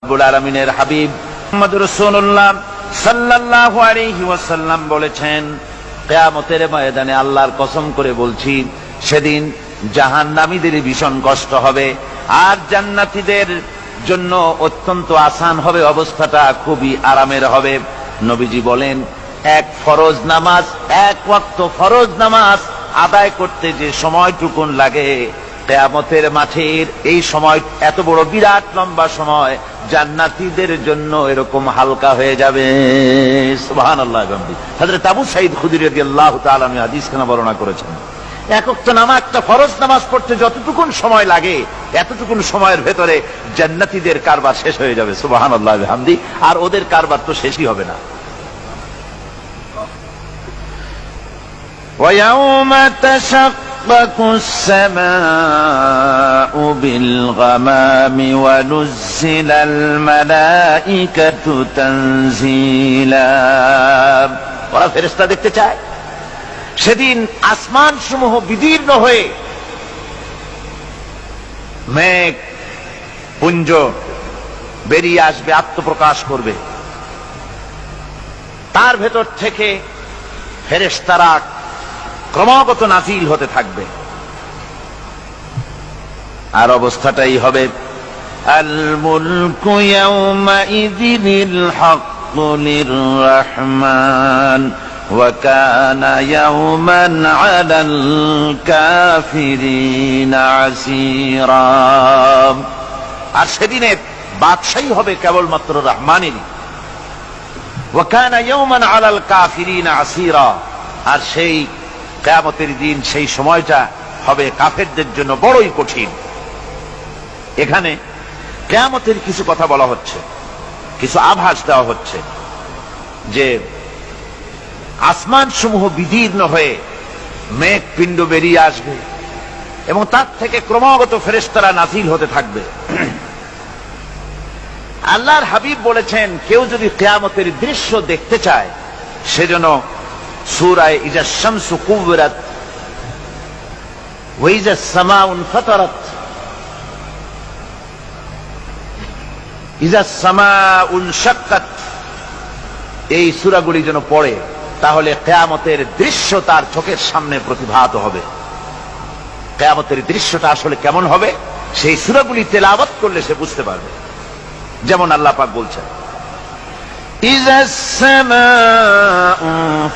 রব্বুল আলামিনের হাবিব মুহাম্মদুর রাসূলুল্লাহ সাল্লাল্লাহু আলাইহি ওয়াসাল্লাম বলেছেন, কিয়ামতের ময়দানে আল্লাহর কসম করে বলছি, সেদিন জাহান্নামীদের ভীষণ কষ্ট হবে আর জান্নাতীদের জন্য অত্যন্ত আসান হবে, অবস্থাটা খুবই আরামের হবে। নবীজি বলেন, এক ফরজ নামাজ, এক ওয়াক্ত ফরজ নামাজ আদায় করতে যে সময়টুকুন লাগে, কিয়ামতের মাঠের এই সময় এত বড় বিরাট লম্বা সময় জান্নাতীদের জন্য এরকম হালকা হয়ে যাবে। সুবহানাল্লাহ। হযরত আবু সাঈদ খুদরী রাদিয়াল্লাহু তাআলা আনহু হাদিস খানা বর্ণনা করেছেন, এক ওয়াক্ত নামাজ, একটা ফরজ নামাজ পড়তে যতটুকুন সময় লাগে, এতটুকুন সময়ের ভেতরে জান্নাতীদের কারবার শেষ হয়ে যাবে। সুবহানাল্লাহ বিহামদি। আর ওদের কারবার তো শেষই হবে না। وَيَوْمَ تَشَقَّقُ السَّمَاءُ بِالْغَمَامِ وَنُزِّلَ الْمَلَائِكَةُ تَنزِيلًا। ওরা ফেরেশতা দেখতে চায়। সেদিন আসমান সমূহ বিদীর্ণ হয়ে মেঘ পুঞ্জ বেরিয়ে আসবে, আত্মপ্রকাশ করবে। তার ভেতর থেকে ফেরেশতারা ক্রমাগত নাজিল হতে থাকবে। আর অবস্থাটাই হবে, আল মুলকু ইয়াউমাইযিনিল হাক্কু লির-রাহমান ওয়া কানা ইয়াওমান আলাল কাফিরিনা আসীরা। আর সেদিনে বাদশাহী হবে কেবলমাত্র রহমানেরই। ওয়া কানা ইয়াওমান আলাল কাফিরিনা আসীরা। আর সেই কিয়ামতের দিন, সেই সময়টা হবে কাফেরদের জন্য বড়ই কঠিন। এখানে কিয়ামতের কিছু কথা বলা হচ্ছে, কিছু আভাস দেওয়া হচ্ছে যে আসমান সমূহ বিদীর্ণ হয়ে মেঘ পিণ্ড বেরিয়ে আসবে এবং তার থেকে ক্রমাগত ফেরেশতারা নাজিল হতে থাকবে। আল্লাহর হাবিব বলেছেন, কেউ যদি কিয়ামতের দৃশ্য দেখতে চায়, সেজন্য সূরা ইজা শামসু কুবিরাত ওয়া ইজা সামাউ ফাতারাত, ইজা সামাউ শাক্কাত, এই সূরাগুলি যেন পড়ে, তাহলে কিয়ামতের দৃশ্য তার চোখের সামনে প্রতিভাত হবে। কিয়ামতের দৃশ্যটা আসলে কেমন হবে, সেই সূরাগুলি তেলাওয়াত করলে সে বুঝতে পারবে। যেমন আল্লাহ পাক বলছেন, إذا السماء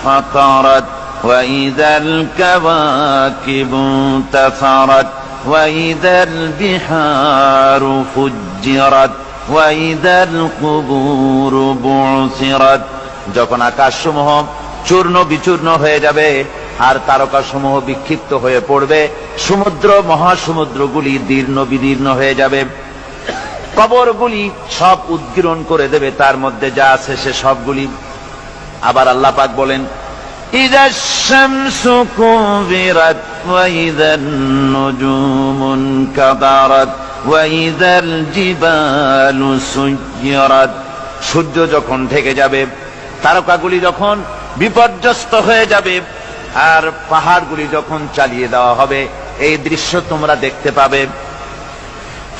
فطرت وإذا الكواكب انتثرت وإذا البحار فجرت وإذا القبور بعثرت। যখন আকাশসমূহ চূর্ণ বিচূর্ণ হয়ে যাবে আর তারকাসমূহ বিক্ষিপ্ত হয়ে পড়বে, সমুদ্র মহাসমুদ্রগুলি দীর্ণ বিদীর্ণ হয়ে যাবে, কবরগুলি সব উদ্গীরণ করে দেবে, তার মধ্যে যা আছে সে সবগুলি। আবার আল্লাহ পাক বলেন, ইযাশ শামসু কুবিরাত ওয়া ইযান নুজুমু কাদারাত ওয়া ইযাল জিবালু সুয়্যিরাত। সূর্য যখন ঢেকে যাবে, তারকাগুলি যখন বিপর্যস্ত হয়ে যাবে আর পাহাড়গুলি যখন চালিয়ে দেওয়া হবে, এই দৃশ্য তোমরা দেখতে পাবে।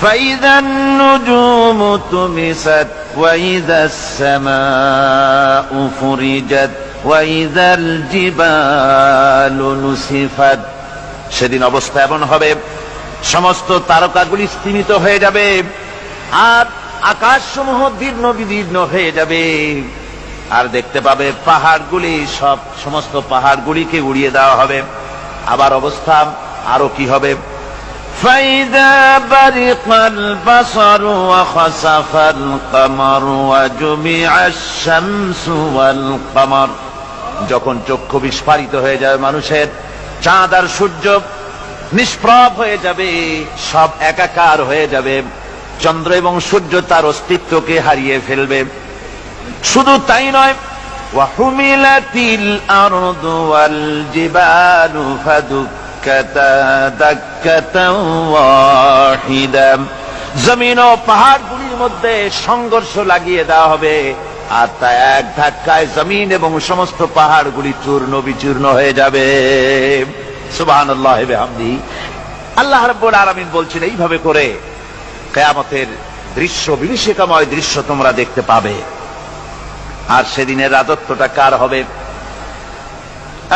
فَإِذَا النُّجُومُ طُمِسَتْ وَإِذَا السَّمَاءُ فُرِجَتْ وَإِذَا الْجِبَالُ نُسِفَتْ। সেদিন অবস্থা এমন হবে, সমস্ত তারকাগুলি স্তিমিত হয়ে যাবে আর আকাশসমূহ দীর্ণ বিদীর্ণ হয়ে যাবে। আর দেখতে পাবে পাহাড়গুলি, সমস্ত পাহাড়গুলিকে উড়িয়ে দেওয়া হবে। আবার অবস্থা আরো কি হবে, فَإِذَا بَرِقَ الْبَصَرُ وَخَسَفَ الْقَمَرُ وَجُمِعَ الشَّمْسُ وَالْقَمَرُ। যখন চক্ষু বিস্ফারিত হয়ে যাবে মানুষের, চাঁদ আর সূর্য নিষ্প্রভ হয়ে যাবে, সব একাকার হয়ে যাবে, চন্দ্র এবং সূর্য তার অস্তিত্বকে হারিয়ে ফেলবে। শুধু তাই নয়, وَحُمِلَتِ الْأَرْضُ وَالْجِبَالُ فَدُكَّتَا دَكَّةً وَاحِدَةً। জমিন ও পাহাড়গুলির মধ্যে সংঘর্ষ লাগিয়ে দেওয়া হবে, আর তা এক ধাক্কায় জমিন এবং সমস্ত পাহাড়গুলি চূর্ণ বিচূর্ণ হয়ে যাবে। সুবহানাল্লাহি ওয়া বিহামদিহি। আল্লাহ রাব্বুল আলামিন বলছেন, এইভাবে করে কিয়ামতের দৃশ্য, বিভীষিকাময় দৃশ্য তোমরা দেখতে পাবে। আর সেদিনের রাজত্বটা কার হবে?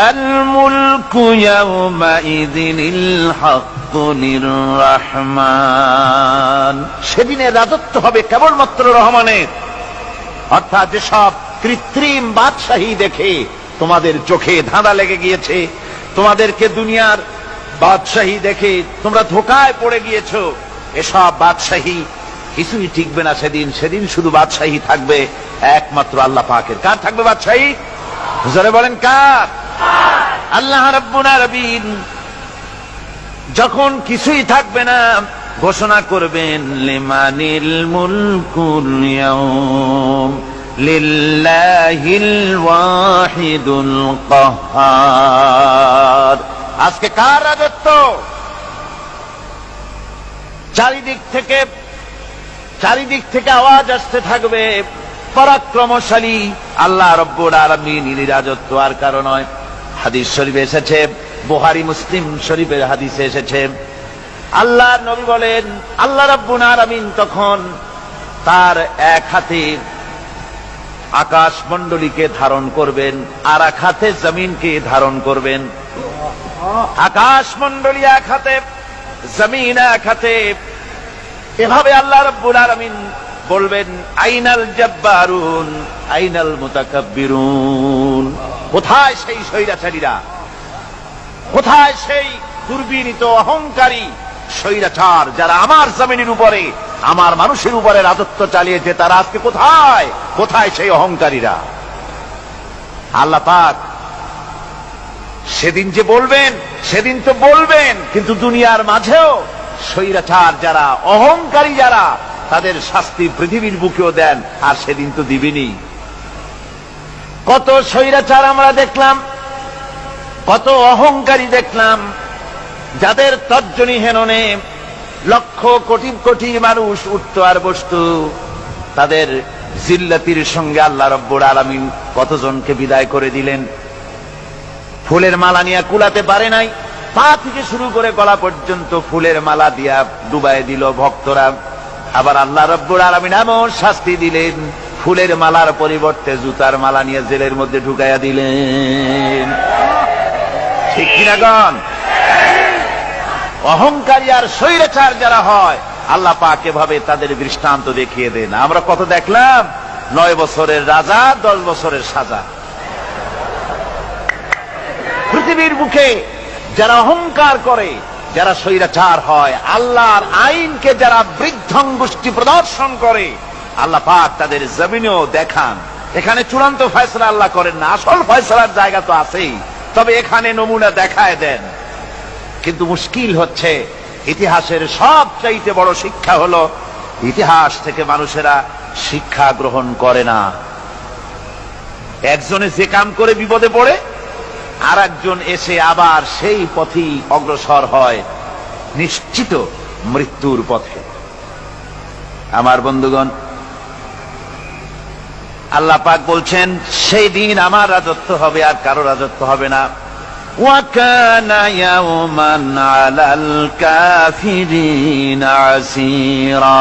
আল মুলকু ইয়াউমাইযিনিল হাক্কু লির-রাহমান। সেদিনের রাজত্ব হবে কেবলমাত্র রহমানের। অর্থাৎ যেসব কৃত্রিম বাদশাহী দেখে তোমাদের চোখে ধাঁধা লেগে গিয়েছে, তোমাদেরকে দুনিয়ার বাদশাহী দেখে তোমরা ধোঁকায় পড়ে গিয়েছো, এসব বাদশাহী কিছুই টিকবে না সেদিন। সেদিন শুধু বাদশাহী থাকবে একমাত্র আল্লাহ পাকের। কার থাকবে বাদশাহী? জোরে বলেন কার? আল্লাহ রাব্বুল আলামিন যখন কিছুই থাকবে না ঘোষণা করবেন লিমানিল মুলকুল ইয়াউম লিল্লাহিল ওয়াহিদুল কাহ্হার। আজকে কার রাজত্ব? চারিদিক থেকে আওয়াজ আসতে থাকবে পরাক্রমশালী আল্লাহ রাব্বুল আলামিনের রাজত্ব। আর কারণ নয়, হাদিস শরীফে এসেছে, বুখারী মুসলিম শরীফের হাদিসে এসেছে, আল্লাহর নবী বলেন আল্লাহ রাব্বুল আলামিন তখন তার এক হাতে আকাশ মণ্ডলীকে ধারণ করবেন, আর এক হাতে জমিনকে ধারণ করবেন। আকাশ মণ্ডলী এক হাতে, জমিন এক হাতে। এভাবে আল্লাহ রাব্বুল আলামিন বলবেন আইনাল জাব্বারুন আইনাল মুতাকাব্বিরুন। কোথায় সেই স্বৈরাচারীরা? কোথায় সেই দুর্বিনীত অহংকারী স্বৈরাচার যারা আমার জমিনের উপরে, আমার মানুষের উপরে রাজত্ব চালিয়েছে? তারা আজকে কোথায়? কোথায় সেই অহংকারীরা? আল্লাহ পাক সেদিন যে বলবেন, সেদিন তো বলবেন, কিন্তু দুনিয়ার মাঝেও স্বৈরাচার যারা, অহংকারী যারা, তাদের শাস্তি পৃথিবীর বুকেও দেন। আর সেদিন তো দিবেনি। কত স্বৈরাচার আমরা দেখলাম, কত অহংকারী দেখলাম, যাদের তর্জনী হেননে লক্ষ কোটি কোটি মানুষ উঠত আর বসত। তাদের জিল্লাতির সঙ্গে আল্লাহ রাব্বুল আলামিন কতজনকে বিদায় করে দিলেন। ফুলের মালা নিয়ে কুলাতে পারে নাই, পা থেকে শুরু করে গলা পর্যন্ত ফুলের মালা দিয়া ডুবাই দিল ভক্তরা। আবার আল্লাহ রাব্বুল আলামিন এমন শাস্তি দিলেন, ফুলের মালার পরিবর্তে জুতার মালা নিয়ে জেলের মধ্যে ঢুকাইয়া দিলেন। ঠিক কিনা গণ? অহংকারী আর স্বৈরাচার যারা হয়, আল্লাহ পাক এভাবে তাদের দৃষ্টান্ত দেখিয়ে দেন। আমরা কত দেখলাম, 9 বছরের রাজা, 10 বছরের সাজা। পৃথিবীর বুকে যারা অহংকার করে, যারা স্বৈরাচার হয়, আল্লাহর আইনকে যারা বৃদ্ধঙ্গুষ্টি প্রদর্শন করে, আল্লাহ পাক তাদের জমিনেও দেখান। এখানে চূড়ান্ত ফয়সালা আল্লাহ করেন না, আসল ফয়সালার জায়গা তো আছেই, তবে এখানে নমুনা দেখায় দেন। কিন্তু মুশকিল হচ্ছে, ইতিহাসের সবচাইতে বড় শিক্ষা হলো ইতিহাস থেকে মানুষেরা শিক্ষা গ্রহণ করে না। একজনে যে কাম করে বিপদে পড়ে, আর একজন এসে আবার সেই পথেই অগ্রসর হয়, নিশ্চিত মৃত্যুর পথে। আমার বন্ধুগণ, আল্লাহ পাক বলছেন সেই দিন আমার রাজত্ব হবে, আর কারো রাজত্ব হবে না। ওয়াকানা ইয়াওমান আলাল কাফিরিনা আসীরা।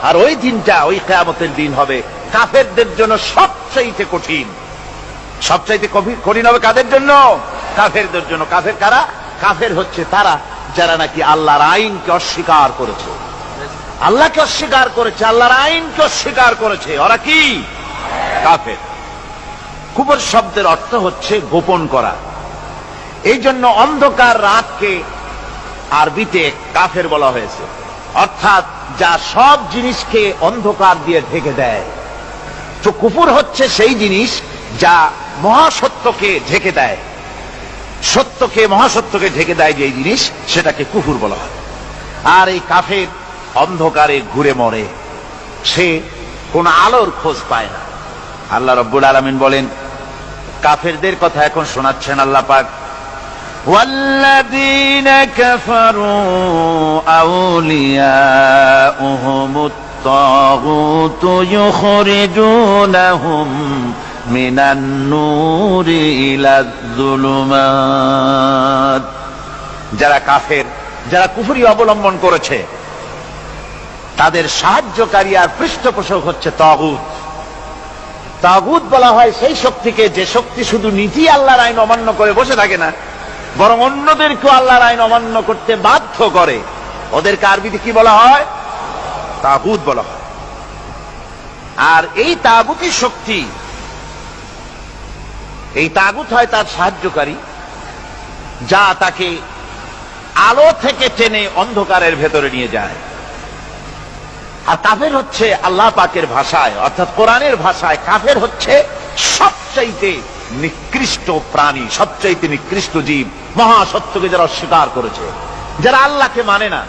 আর ওই দিনটা, ওই কিয়ামতের দিন হবে কাফেরদের জন্য সবচাইতে কঠিন। সবচাইতে কঠিন হবে কাদের জন্য? কাফেরদের জন্য। কাফের কারা? কাফের হচ্ছে তারা যারা নাকি আল্লাহর আইনকে অস্বীকার করেছে, আল্লাহকে অস্বীকার করেছে, আল্লাহর আইনকে অস্বীকার করেছে। ওরা কি? কাফের। কুফর শব্দের অর্থ হচ্ছে গোপন করা। এই জন্য অন্ধকার রাতকে আরবিতে কাফের বলা হয়েছে, অর্থাৎ যা সব জিনিসকে অন্ধকার দিয়ে ঢেকে দেয়। তো কুফর হচ্ছে সেই জিনিস যা মহাসত্যকে ঢেকে দেয়, সত্যকে, মহাসত্যকে ঢেকে দেয় যে জিনিস, সেটাকে কুফর বলা হয়। আর এই কাফের অন্ধকারে ঘুরে মরে, সে কোন আলোর খোঁজ পায় না। আল্লাহ রাব্বুল আলামিন বলেন, কাফেরদের কথা এখন শোনাচ্ছেন আল্লাহ পাক, ওয়াল্লাযীনা কাফারু আউলিয়াউহুমুত তাগুতু ইউখরিজুনাহুম মিনান নূরি ইলায যুলুমাত। যারা কাফের, যারা কুফরি অবলম্বন করেছে, তাদের সাহায্যকারী আর পৃষ্ঠপোষক হচ্ছে তাগুত। তাগুত বলা হয় সেই শক্তিকে যে শক্তি শুধু নিজেই আল্লাহর আইন অমান্য করে বসে থাকে না, বরং অন্যদেরকেও আল্লাহর আইন অমান্য করতে বাধ্য করে। ওদেরকে আরবিতে কি বলা হয়? তাগুত বলা হয়। আর এই তাগুতি শক্তি, এই তাগুত হয় তার সাহায্যকারী, যা তাকে আলো থেকে টেনে অন্ধকারের ভেতরে নিয়ে যায়। আর কাফের হচ্ছে আল্লাহ পাকের ভাষায় অর্থাৎ কোরআনের ভাষায় কাফের হচ্ছে সবচাইতে নিকৃষ্ট প্রাণী, সবচাইতে নিকৃষ্ট জীব, মহাসত্যকে যারা অস্বীকার করেছে, যারা আল্লাহকে মানে না,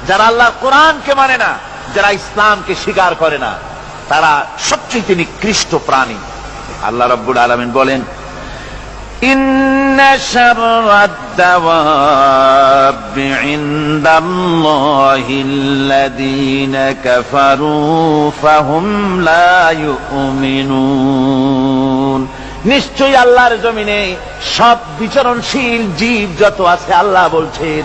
যারা আল্লাহ কোরআনকে মানে না, যারা ইসলামকে স্বীকার করে না, তারা সবচাইতে নিকৃষ্ট প্রাণী। আল্লাহ রাব্বুল আলামিন বলেন, ইন্না শাররাদ দাওয়াবি ইনদাল্লাহিল্লাযীনা কাফারু ফাহুম লা ইউমিনুন। নিশ্চয়ই আল্লাহর জমিনে সব বিচরণশীল জীব যত আছে, আল্লাহ বলছেন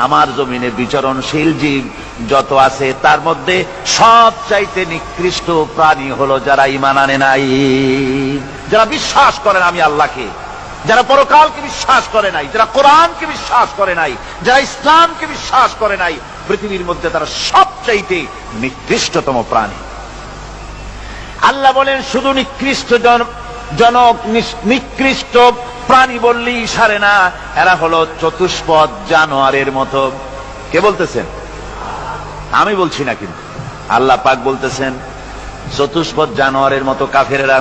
আমার জমিনে বিচরণশীল জীব যত আছে তার মধ্যে সবচাইতে নিকৃষ্ট প্রাণী হলো যারা ঈমান আনে নাই, যারা বিশ্বাস করেন আমি আল্লাহকে, যারা পরকালকে বিশ্বাস করে নাই, যারা কোরআনকে বিশ্বাস করে নাই, যারা ইসলামকে বিশ্বাস করে নাই, পৃথিবীর মধ্যে তারা সবচাইতে নিকৃষ্টতম প্রাণী। আল্লাহ বলেন শুধু নিকৃষ্ট জনক নিকৃষ্ট প্রাণী বললেই সারে না, এরা হলো চতুষ্পদ জানোয়ারের মতো। কে বলতেছেন? আমি বলছি না, কিন্তু আল্লাহ পাক বলতেছেন চতুষ্পদ জানোয়ারের মতো কাফেররা।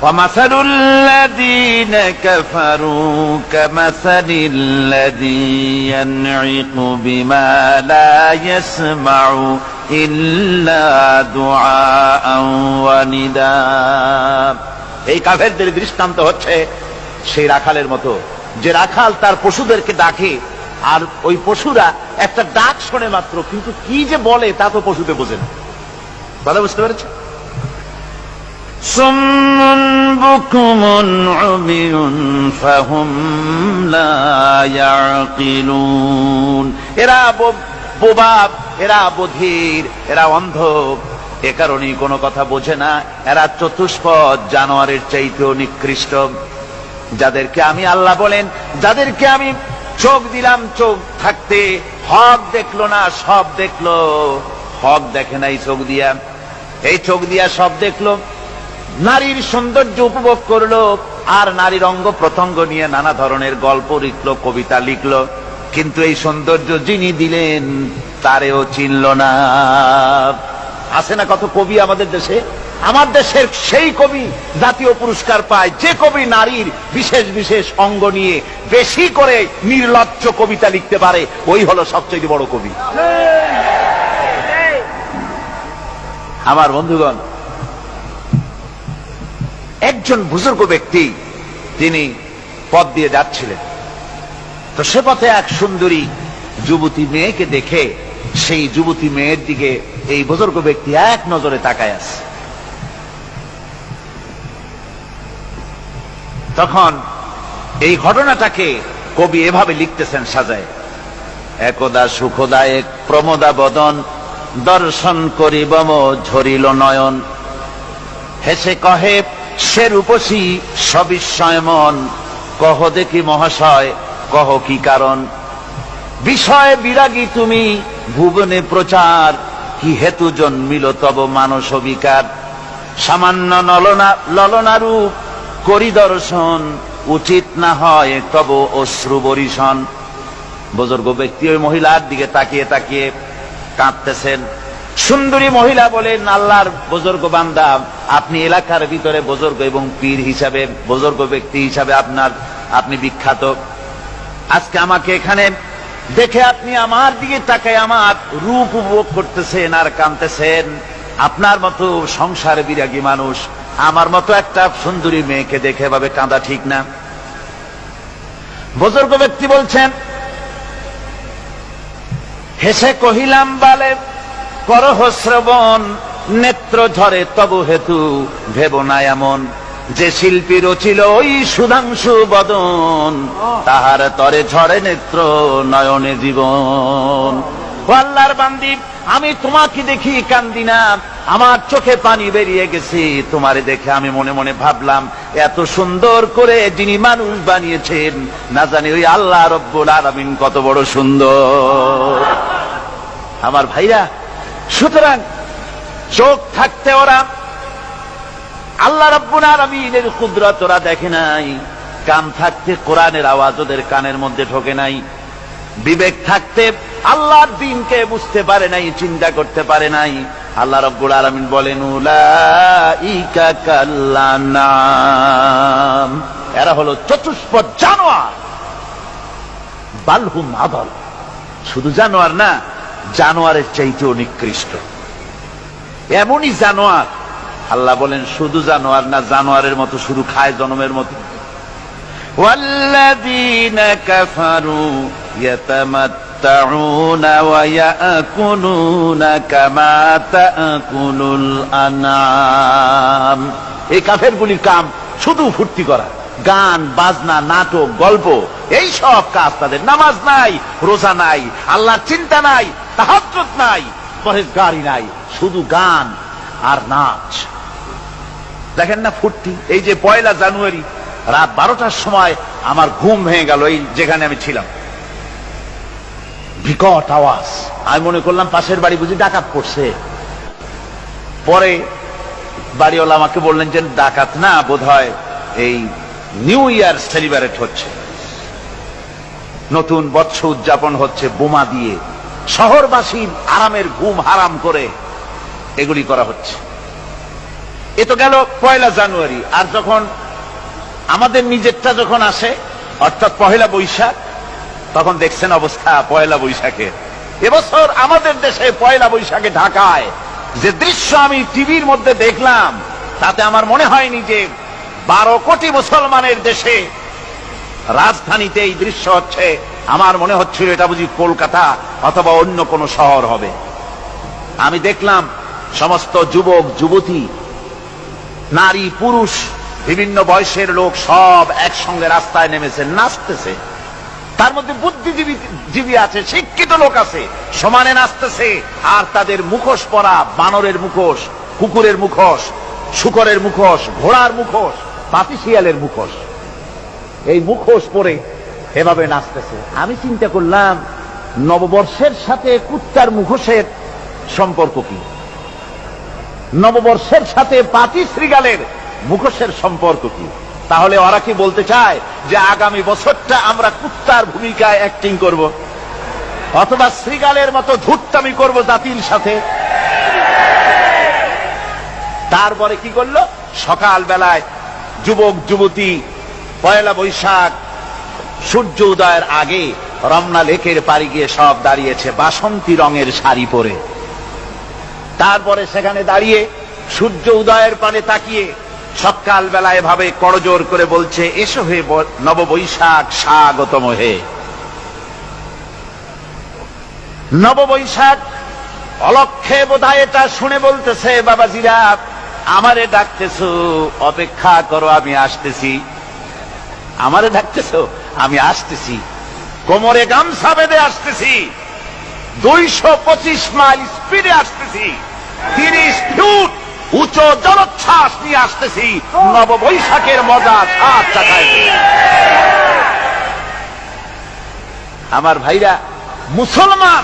وَمَثَلُ الَّذِينَ كَفَرُوا كَمَثَلِ الَّذِي يَنْعِقُ بِمَا لَا يَسْمَعُ إِلَّا دُعَاءً وَنِدَاءً। এই কাফেরদের দৃষ্টান্ত হচ্ছে সেই রাখালের মতো, যে রাখাল তার পশুদেরকে ডাকে, আর ওই পশুরা একটা ডাক শোনে মাত্র, কিন্তু কি যে বলে তা তো পশুতে বোঝে না। কথা বুঝতে পেরেছে? সুম্মুন বুকুমুন উমিয়ুন ফাহুম লা ইয়াকিলুন। এরা বোবা, এরা বধির, এরা অন্ধ, এ কারণেই কোনো কথা বোঝে না। এরা চতুষ্পদ জানোয়ারের চাইতেও নিকৃষ্ট। যাদেরকে আমি আল্লাহ বলেন, যাদেরকে আমি চোখ দিলাম, চোখ থাকতে হক দেখলো না, সব দেখলো, হক দেখে নাই চোখ দিয়া, এই চোখ দিয়া সব দেখলো, নারীর সৌন্দর্য উপভোগ করলো, আর নারীর অঙ্গ প্রত্যঙ্গ নিয়ে নানা ধরনের গল্প লিখলো, কবিতা লিখলো, কিন্তু এই সৌন্দর্য যিনি দিলেন তারেও চিনল না। আছে না কত কবি আমাদের দেশে? আমার দেশের সেই কবি জাতীয় পুরস্কার পায় যে কবি নারীর বিশেষ বিশেষ অঙ্গ নিয়ে বেশি করে নির্লজ্জ কবিতা লিখতে পারে, ওই হলো সবচেয়ে বড় কবি। আমার বন্ধুগণ, একজন বুজুর্গ ব্যক্তি তিনি পথ দিয়ে যাচ্ছিলেন, তো সে পথে এক সুন্দরী যুবতী মেয়েকে দেখে সেই যুবতী মেয়ের দিকে এই বুজুর্গ ব্যক্তি এক নজরে তাকায় আছে। তখন এই ঘটনাটাকে কবি এভাবে লিখতেছেন সাজায়, একদা সুখদায়ক প্রমোদা বদন দর্শন করিব ঝরিল নয়ন, হেসে কহে সে রূপসী সবিস্ময় মন, কহ দেখি মহাশয় কহ কি কারণ, বিষয় বিরাগী তুমি ভুবনে প্রচার, কি হেতু জন্মিল তব মানস বিকার, সামান্য ললনা রূপ করি দর্শন, উচিত না হয় তব অশ্রু বরিশন। বুজুর্গ ব্যক্তি ওই মহিলার দিকে তাকিয়ে তাকিয়ে কাঁদতেছেন। সুন্দরী মহিলা বলেন, আল্লাহর বুজুর্গ বান্দা, আপনি এলাকার ভিতরে বুজুর্গ এবং পীর হিসাবে, বুজুর্গ ব্যক্তি হিসাবে আপনি বিখ্যাত। আজকে আমাকে এখানে দেখে আপনি আমার দিকে তাকায় আমার রূপ উপভোগ করতেছেন আর কাঁদতেছেন। আপনার মতো সংসার বিরাগী মানুষ আমার মতো একটা সুন্দরী মেয়েকে দেখে ভাবে কাঁদা ঠিক না। বুজুর্গ ব্যক্তি বলছেন, হেসে কহিলাম বালে করহ শ্রবণ, নেত্র ঝরে তবু হেতু ভেব না এমন, যে শিল্পী রচিল ওই সুধাংশু বদন, তাহার তরে ঝরে নেত্র নয়নে জীবন। ও আল্লাহর বান্দি, আমি তোমাকে দেখি কান্দি না, আমার চোখে পানি বেরিয়ে গেছে। তোমারে দেখে আমি মনে মনে ভাবলাম, এত সুন্দর করে যিনি মানুষ বানিয়েছেন, না জানি ওই আল্লাহ রব্বুল আলামিন কত বড় সুন্দর। আমার ভাইরা, সুতরাং চোখ থাকতে ওরা আল্লাহ রাব্বুল আলামিনের কুদরত ওরা দেখে নাই, কান থাকতে কোরআনের আওয়াজ ওদের কানের মধ্যে ঢোকে নাই, বিবেক থাকতে আল্লাহর দ্বীনকে বুঝতে পারে নাই, চিন্তা করতে পারে নাই। আল্লাহ রাব্বুল আলামিন বলেন, উলাইকা কাল্লানাম, এরা হলো চতুষ্পদ জানোয়ার, বালহুম আদাল, শুধু জানোয়ার না, জানোয়ারের চাইতেও নিকৃষ্ট। এমনই জানোয়ার, আল্লাহ বলেন শুধু জানোয়ার না, জানোয়ারের মতো শুধু খায় জনমের মতো। ওয়াল্লাযীনা কাফারু ইয়াতামাত্তাউনা ওয়া ইয়াকুলুনা কামা তাকুলুল আনআম। এই কাফেরগুলির কাম শুধু ফুর্তি করা, গান বাজনা, নাটক, গল্প, এই সব কাজ তাদের। নামাজ নাই, রোজা নাই, আল্লাহর চিন্তা নাই, তাহাজ্জুদ নাই, পরহেজগারি নাই, শুধু গান আর নাচ। দেখেন না ফুর্তি। এই যে 1 জানুয়ারি রাত 12টার সময় আমার ঘুম ভেঙে গেল, এই যেখানে আমি ছিলাম, বিকট আওয়াজ। আমি মনে করলাম পাশের বাড়ি বুঝি ডাকাত পড়ছে। পরে বাড়িওয়ালা আমাকে বললেন যে ডাকাত না, বোধহয় এই নিউ ইয়ার সেলিব্রেট হচ্ছে, নতুন বৎসর উদযাপন হচ্ছে, বোমা দিয়ে শহরবাসীর আরামের ঘুম হারাম করে এগুলি করা হচ্ছে। এ তো গেল 1 জানুয়ারি। আর যখন আমাদের নিজেরটা যখন আসে, অর্থাৎ 1 বৈশাখ, তখন দেখছেন অবস্থা 1 বৈশাখে। এবছর আমাদের দেশে 1 বৈশাখে ঢাকায় যে দৃশ্য আমি টিভির মধ্যে দেখলাম, তাতে আমার মনে হয়নি যে 12 কোটি মুসলমানের দেশে রাজধানীতে এই দৃশ্য হচ্ছে। আমার মনে হচ্ছিল এটা বুঝি কলকাতা অথবা অন্য কোনো শহর হবে। আমি দেখলাম সমস্ত যুবক যুবতী, নারী পুরুষ, বিভিন্ন বয়সের লোক সব একসঙ্গে রাস্তায় নেমেছে, নাচতেছে। তার মধ্যে বুদ্ধিজীবী আছে, শিক্ষিত লোক আছে, সমানে নাচতেছে। আর তাদের মুখোশ পরা, বানরের মুখোশ, কুকুরের মুখোশ, শূকরের মুখোশ, ঘোড়ার মুখোশ, পাতিশিয়ালের মুখোশ, এই মুখোশ পরে এভাবে নাচতেছে। আমি চিন্তা করলাম, নববর্ষের সাথে কুত্তার মুখোশের সম্পর্ক কি? নববর্ষের সাথে পাতি শ্রীগালের মুখোশের সম্পর্ক কি? তাহলে ওরা কি বলতে চায় যে আগামী বছরটা আমরা কুত্তার ভূমিকায় অ্যাক্টিং করব, অথবা শ্রীগালের মতো ধূর্তামি করব জাতির সাথে? তারপরে কি করলো? সকাল বেলায় যুবক যুবতী 1 বৈশাখ সূর্য উদয়ের আগে রমনা লেকের পাড়ি গিয়ে সব দাঁড়িয়েছে বাসন্তী রঙের শাড়ি পরে। তারপরে সেখানে দাঁড়িয়ে সূর্য উদয়ের পানে তাকিয়ে সকাল বেলায় ভাবে করজোর করে বলছে, এসো হে নববৈশাখ স্বাগতম হে। নববৈশাখ অলক্ষে বোধহয় এটা শুনে বলতেছে, বাবাজিরা আমারে ডাকতেছো, অপেক্ষা করো, আমি আসতেছি। আমারে ডাকতেছো, আমি আসতেছি, কোমরে গামছা বেঁধে আসতেছি, 225 মাইল স্পিডে আসতেছি, 30 ফুট উঁচু জলোচ্ছ্বাস নিয়ে আসতেছি, নববৈশাখের মজা স্বাদ চাখাইতে। আমার ভাইরা, মুসলমান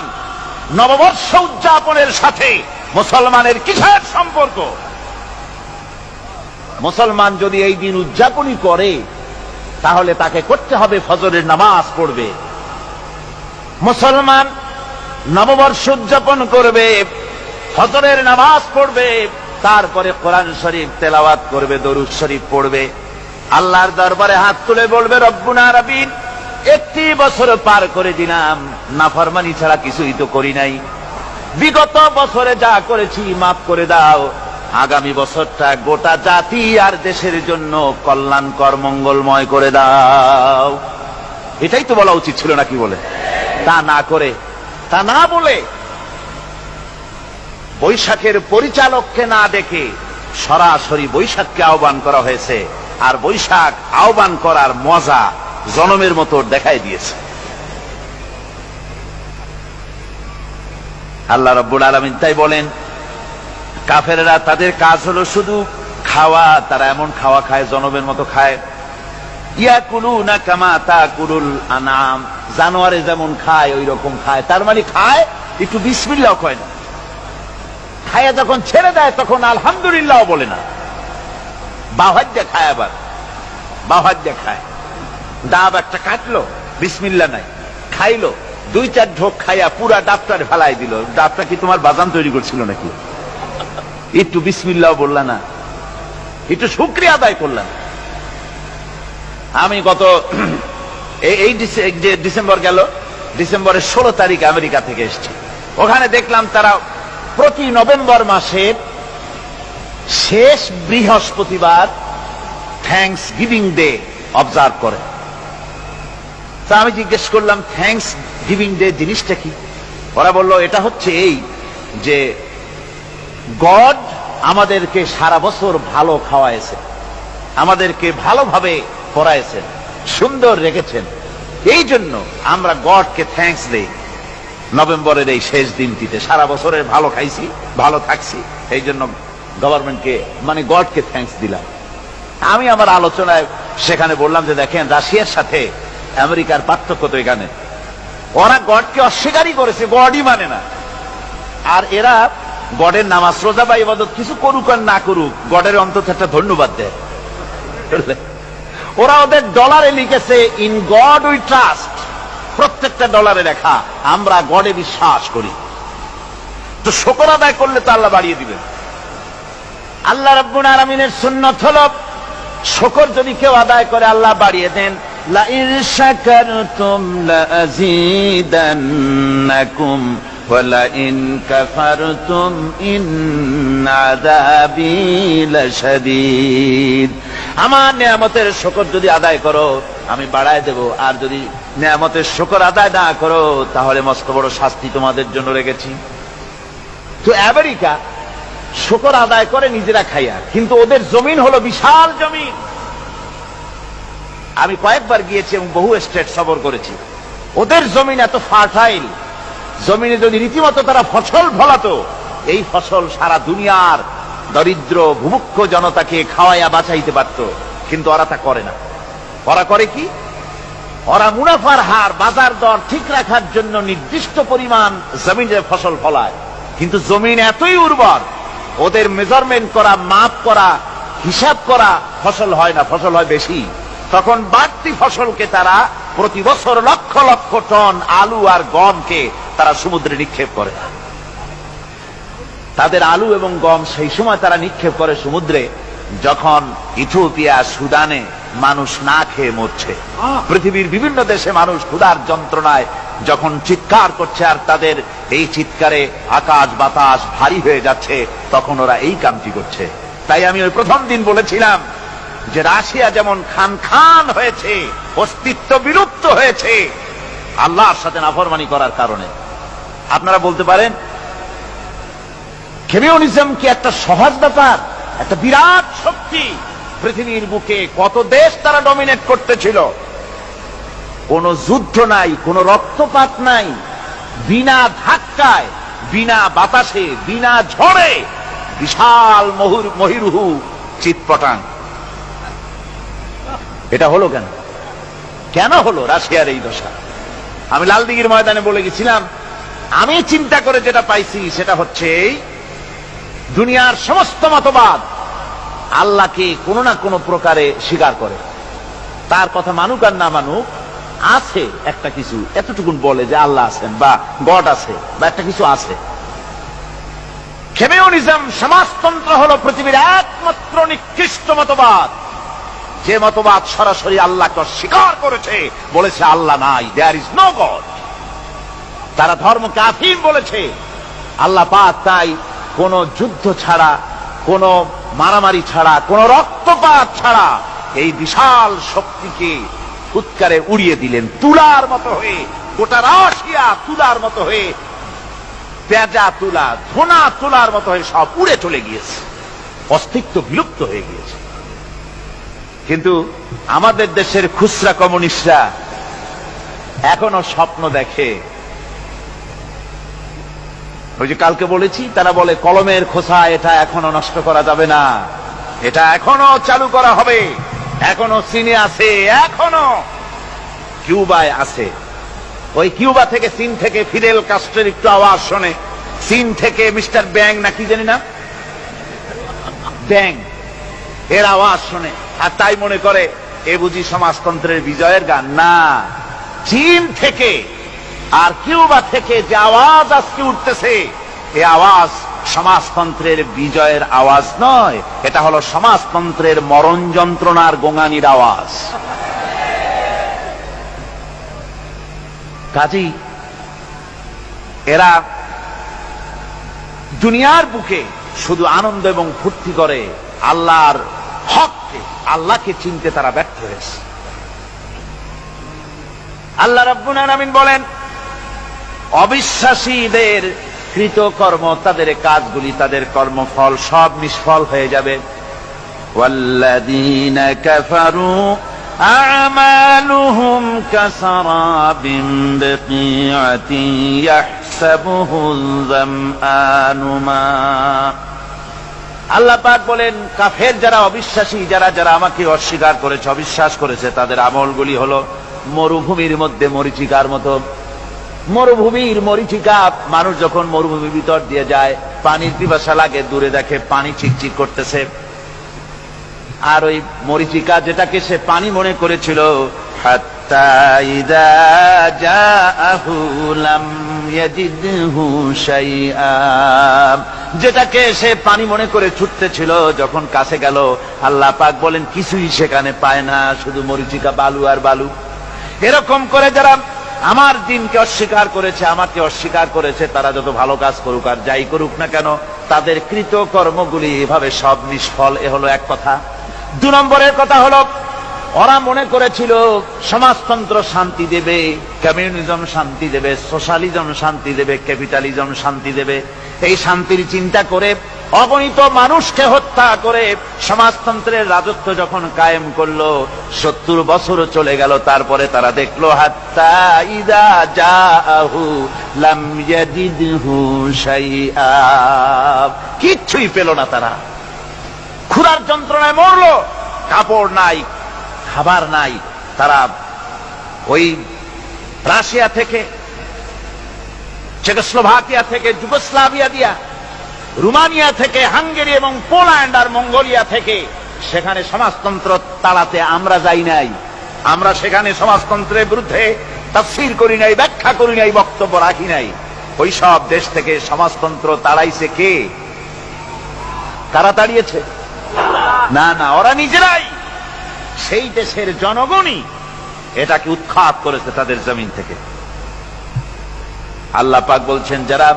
নববর্ষ উদযাপনের সাথে মুসলমানের কিসের সম্পর্ক? মুসলমান যদি এই দিন উদযাপনই করে, তাহলে তাকে করতে হবে ফজরের নামাজ পড়বে। মুসলমান নববর্ষ উদযাপন করবে, ফজরের নামাজ পড়বে, তারপরে কোরআন শরীফ তেলাওয়াত করবে, দরুদ শরীফ পড়বে, আল্লাহর দরবারে হাত তুলে বলবে, রব্বুনা রাব্বিন, 1 বছর পার করে দিলাম, নাফরমানি ছাড়া কিছুই তো করি নাই, বিগত বছরে যা করেছি মাফ করে দাও, আগামী বছরটা গোটা জাতি আর দেশের জন্য কল্যাণকর মঙ্গলময় করে দাও। এটাই তো বলা উচিত ছিল নাকি বলে? তা না করে, তা না বলে, বৈশাখের পরিচালককে না দেখে সরাসরি বৈশাখকে আহ্বান করা হয়েছে। আর বৈশাখ আহ্বান করার মজা জনমের মতো দেখাই দিয়েছে। আল্লাহ রাব্বুল আলামিন তাই বলেন, কাফেররা তাদের কাজ হলো শুধু খাওয়া। তারা এমন খাওয়া খায়, জনবের মতো খায়। ইয়াকুলুনা কামা তাকুলুল আনাম, জানোয়ারে যেমন খায় ওই রকম খায়। তার মানে খায়, একটু বিসমিল্লাহ কয় না। খায়া যখন ছেড়ে দেয় তখন আলহামদুলিল্লাহ বলে না। বাহাজ্জা খায়, আবার বাহাজ্জা খায়। ডাব একটা কাটলো, বিসমিল্লাহ নাই, খাইলো, 2-4 ঢোক খাইয়া পুরা ডাবটার ফেলাই দিল। ডাবটা কি তোমার বাজান তৈরি করছিল নাকি? একটু বিসমিল্লাহ বললা না, একটু শুকরিয়া আদায় করলাম। আমি গত এই যে ডিসেম্বর গেল, ডিসেম্বরের 16 তারিখ আমেরিকা থেকে এসেছি। ওখানে দেখলাম তারা প্রতি নভেম্বর মাসের শেষ বৃহস্পতিবার থ্যাঙ্কস গিভিং ডে অবজার্ভ করে। তা আমি জিজ্ঞেস করলাম, থ্যাঙ্কস গিভিং ডে জিনিসটা কি? ওরা বলল, এটা হচ্ছে এই যে গড আমাদেরকে সারা বছর ভালো খাওয়াইছে, আমাদেরকে ভালোভাবে পড়াইছেন, সুন্দর রেখেছেন, এই জন্য আমরা গডকে থ্যাঙ্কস দেই নভেম্বরের এই শেষ দিনটিতে। সারা বছরের ভালো খাইছি, ভালো থাকছি, এই জন্য গভর্নমেন্টকে মানে গডকে থ্যাঙ্কস দিলাম। আমি আমার আলোচনায় সেখানে বললাম যে দেখেন, রাশিয়ার সাথে আমেরিকার পার্থক্য তো এখানে। ওরা গডকে অস্বীকারই করেছে, গডই মানে না। আর এরা গডের নামাজ রোজা বা ইবাদত কিছু করুক আর না করুক, গডের অন্তত একটা ধন্যবাদ দেয়। ওরা ওদের ডলারে লিখেছে, ইন গড উই ট্রাস্ট। প্রত্যেকটা ডলারে লেখা, আমরা গডে বিশ্বাস করি। তো শুকর আদায় করলে তো আল্লাহ বাড়িয়ে দিবেন। আল্লাহ রাব্বুল আলামিনের সুন্নাত হলো, শুকর যদি কেউ আদায় করে আল্লাহ বাড়িয়ে দেন। লা ইন শাকারতুম লা আযীদান্নাকুম ওয়া লা ইন কাফারতুম ইন্না আযাবী লাশাদীদ। আমার নিয়ামতের শুকর যদি আদায় করো আমি বাড়ায় দেব, আর যদি নিয়ামতের শুকর আদায় না করো তাহলে মস্ত বড় শাস্তি তোমাদের জন্য রেখেছি। তো আমেরিকা শুকর আদায় করে নিজেরা খাইয়া, কিন্তু ওদের জমিন হলো বিশাল জমিন। আমি কয়েকবার গিয়েছি এবং বহু স্টেট সফর করেছি। ওদের জমিন এত ফার্টাইল, জমিনে যদি রীতিমতো তারা ফসল ফলাতো, এই ফসল সারা দুনিয়ার দরিদ্র ভূমুক্ষ জনতাকে খাওয়াইয়া বাঁচাইতে পারত। কিন্তু ওরা তা করে না। ওরা করে কি? ওরা মুনাফার হার, বাজার দর ঠিক রাখার জন্য নির্দিষ্ট পরিমাণ জমিনে ফসল ফলায়, কিন্তু জমিন এতই উর্বর, ওদের মেজারমেন্ট করা, মাপ করা, হিসাব করা ফসল হয় না, ফসল হয় বেশি। তখন বাড়তি ফসলকে তারা প্রতি বছর লক্ষ লক্ষ টন আলু আর গমকে তারা সমুদ্রে নিক্ষেপ করে। তাদের আলু এবং গম সেই সময় তারা নিক্ষেপ করে সমুদ্রে যখন ইথিওপিয়া, সুদানে মানুষ না খেয়ে মরছে। পৃথিবীর বিভিন্ন দেশে মানুষ ক্ষুধার যন্ত্রণায় যখন চিৎকার করছে, আর তাদের এই চিৎকারে আকাশ বাতাস ভারী হয়ে যাচ্ছে, তখন ওরা এই কামটি করছে। তাই আমি ওই প্রথম দিন বলেছিলাম যে রাশিয়া যেমন খান খান হয়েছে, অস্তিত্ব বিলুপ্ত হয়েছে আল্লাহর সাথে নাফরমানি করার কারণে। আপনারা বলতে পারেন কমিউনিজম কি একটা সহজ ব্যাপার? একটা বিরাট শক্তি পৃথিবীর বুকে, কত দেশ তারা ডমিনেট করতেছিল। কোন যুদ্ধ নাই, কোন রক্তপাত নাই, বিনা ধাক্কায়, বিনা বাতাসে, বিনা ঝড়ে বিশাল মহিরুহু চিৎপটাং। এটা হলো কেন? কেন হলো রাশিয়ার এই দশা? আমি লালদিঘির ময়দানে বলে গেছিলাম, আমি চিন্তা করে যেটা পাইছি সেটা হচ্ছে দুনিয়ার সমস্ত মতবাদ আল্লাহকে কোনো না কোনো প্রকারে স্বীকার করে। তার কথা মানুক আর না মানুক, আছে একটা কিছু, এতটুকুন বলে যে আল্লাহ আছেন বা গড আছে বা একটা কিছু আছে। কমিউনিজম, সমাজতন্ত্র হলো পৃথিবীর একমাত্র নিকৃষ্ট মতবাদ, যে মতবাদ সরাসরি আল্লাহকে অস্বীকার করেছে, বলেছে আল্লাহ নাই, দেয়ার ইজ নো গড। তারা ধর্ম কাফির বলেছে। আল্লাহ পাক তাই কোন যুদ্ধ ছাড়া, কোন মারামারি ছাড়া, কোন রক্তপাত ছাড়া এই বিশাল শক্তিকে ফুৎকারে উড়িয়ে দিলেন। তুলার মতো হয়ে, গোটা রাশিয়া তুলার মতো হয়ে, পেঁজা তুলা, ধোনা তুলার মতো হয়ে সব উড়ে চলে গিয়েছে, অস্তিত্ব বিলুপ্ত হয়ে গিয়েছে। কিন্তু আমাদের দেশের খুচরা কমিউনিস্টরা এখনো স্বপ্ন দেখে ওই যে কালকে বলেছি, তারা বলে কলমের খোসা এটা এখনো নষ্ট করা যাবে না, এটা এখনো চালু করা হবে, এখনো চীনে আছে, এখনো কিউবায় আছে। ওই কিউবা থেকে, চীন থেকে ফিদেল কাস্ট্রোর একটু আওয়াজ শোনে, চীন থেকে মিস্টার ব্যাং না কি জানি না, ব্যাং, এর আওয়াজ শোনে, আর তাই মনে করে এ বুঝি সমাজতন্ত্রের বিজয়ের গান। না, চীন থেকে আর কিউবা থেকে যে আওয়াজ আজকে উঠতেছে, এই আওয়াজ সমাজতন্ত্রের বিজয়ের আওয়াজ নয়, এটা হলো সমাজতন্ত্রের মরণ যন্ত্রণার গোঙানির আওয়াজ। কাজেই এরা দুনিয়ার বুকে শুধু আনন্দ এবং ফুর্তি করে, আল্লাহর হককে, আল্লাহকে চিনতে তারা ব্যর্থ হয়েছে। আল্লাহ রাব্বুল আলামিন বলেন, অবিশ্বাসীদের কৃতকর্ম, তাদের কাজগুলি, তাদের কর্মফল সব নিষ্ফল হয়ে যাবে। ওয়াল্লাযীনা কাফারু আ'মালুহুম কাসারাবিন বিকিআতিন ইয়াহসাবুহুল যামআনু মা। আল্লাহ পাক বলেন, কাফের যারা, অবিশ্বাসী যারা, যারা আমাকে অস্বীকার করেছে, অবিশ্বাস করেছে, তাদের আমলগুলি হলো মরুভূমির মধ্যে মরীচিকার মতো। মরুভূমির মরীচিকা, মানুষ যখন মরুভূমির ভিতর দিয়ে যায়, পানির পিপাসা লাগে, দূরে দেখে পানি চিকচিক করতেছে, আর ওই মরীচিকা যেটাকে সে পানি মনে করেছিল, হাত্তা ইযা জাআহু লাম ইয়াজিদহু শাইআ, যেটাকে সে পানি মনে করে ছুটতেছিল, যখন কাছে গেল, আল্লাহ পাক বলেন কিছুই সেখানে পায় না, শুধু মরীচিকা, বালু আর বালু। এরকম করে যারা আমার দিনকে অস্বীকার করেছে, আমাকে অস্বীকার করেছে, তারা যত ভালো কাজ করুক আর যাই করুক না কেন, তাদের কৃত কর্মগুলি এভাবে সব নিষ্ফল। এ হলো এক কথা। 2 নম্বরের কথা হলো, ওরা মনে করেছিল সমাজতন্ত্র শান্তি দেবে, কমিউনিজম শান্তি দেবে, সোশ্যালিজম শান্তি দেবে, ক্যাপিটালিজম শান্তি দেবে। এই শান্তির চিন্তা করে অগণিত মানুষকে হত্যা করে সমাজতন্ত্রের রাজত্ব যখন কায়েম করলো, 70 বছর চলে গেল, তারপরে তারা দেখলো হাত্তা ইযা জাআহু লাম ইয়াজিদহু শাইআ, কিচ্ছুই পেল না। তারা ক্ষুধার যন্ত্রণায় মরলো, কাপড় নাই, খাবার নাই। তারা ওই রাশিয়া থেকে, চেকোস্লোভাকিয়া থেকে, যুগোস্লাভিয়া দিয়া, রোমানিয়া থেকে, হাঙ্গেরি এবং পোল্যান্ড আর মঙ্গোলিয়া থেকে, সেখানে সমাজতন্ত্র তাড়াতে আমরা যাই নাই। আমরা সেখানে সমাজতন্ত্রের বিরুদ্ধে তাফসীর করি নাই, ব্যাখ্যা করি নাই, বক্তব্য রাখি নাই। ওই সব দেশ থেকে সমাজতন্ত্র তাড়াইছে কে? কারা তাড়িয়েছে? না না, ওরা নিজেরাই, সেই দেশের জনগণই এটাকে উৎখাত করেছে তাদের জমিন থেকে। আল্লাহ পাক বলছেন, যারা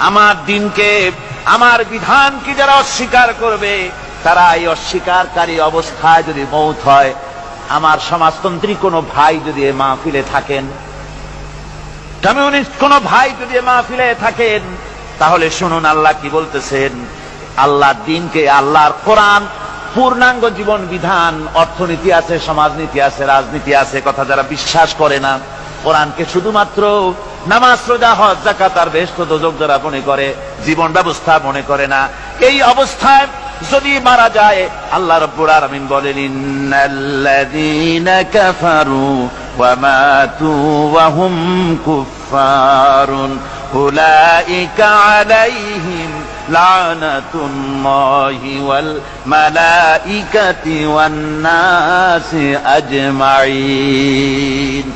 আমার দিনকে, আমার বিধানকে যারা অস্বীকার করবে, তারা এই অস্বীকারী অবস্থায় যদি মৌত হয়, আমার সমাজতন্ত্রী কোনো ভাই যদি এ মাহফিলে থাকেন, কমিউনিস্ট কোনো ভাই যদি এ মাহফিলে থাকেন, তাহলে শুনুন আল্লাহ কি বলতেছেন। আল্লাহর দিনকে, আল্লাহর কোরআন, পূর্ণাঙ্গ জীবন বিধান, অর্থনীতি আছে, সমাজনীতি আছে, রাজনীতি আছে, কথা যারা বিশ্বাস করে না, কোরআনকে শুধুমাত্র নামাজ, রোজা, হজ, যাকাত আর বেহেশত দোজখ যারা মনে করে, জীবন ব্যবস্থা মনে করে না, এই অবস্থায় যদি মারা যায়, আল্লাহ রাব্বুল আলামিন বলেন, ইন্নাল্লাযীনা কাফারু ওয়া মাতু ওয়া হুম কুফফারুন উলাইকা আলাইহিম লানাতুল্লাহি ওয়াল মালাইকাতি ওয়ান নাসি আজমাইন।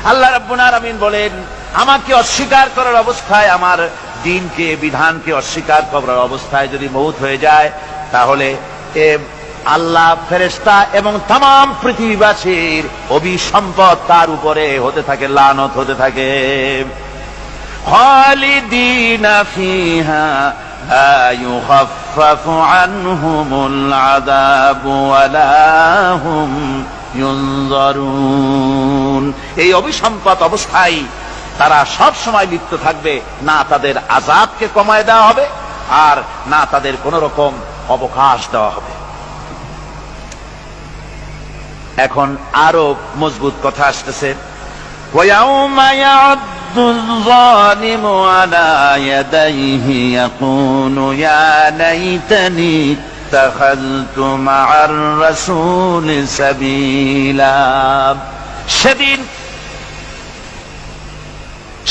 আল্লাহ রাব্বুল আলামিন বলেন, আমাকে অস্বীকার করার অবস্থায়, আমার দিনকে, বিধানকে অস্বীকার করার অবস্থায় যদি মৌত হয়ে যায়, তাহলে আল্লাহ, ফেরেশতা এবং তামাম পৃথিবীবাসীর অভিসম্পদ তার উপরে হতে থাকে, লানত হতে থাকে। খালিদিনা ফিহা লা ইউখাফফাফু আনহুমুল আযাবু ওয়া লা হুম ইউনজারুন। এই অভিসম্পদ অবস্থায় তারা সব সময় লিপ্ত থাকবে, না তাদের আযাবকে কমায় দেওয়া হবে, আর না তাদের কোন রকম অবকাশ দেওয়া হবে। এখন আরো মজবুত কথা আসতেছে, ওয়ায়াউমা ইয়া'আদ الظالم على يديه يقول يا ليتني اتخذت مع الرسول سبيلا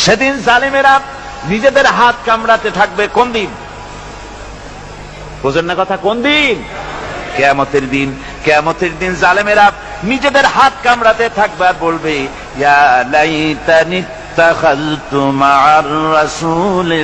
সেদিন জালেমেরা নিজেদের হাত কামড়াতে থাকবে। কোন দিন? বোঝেন না কথা? কোন দিন? কিয়ামতের দিন। কিয়ামতের দিন জালেমেরা নিজেদের হাত কামড়াতে থাকবে আর বলবে ইয়া লাইতানি ইত্তাখাযতু মা'আর রাসূলি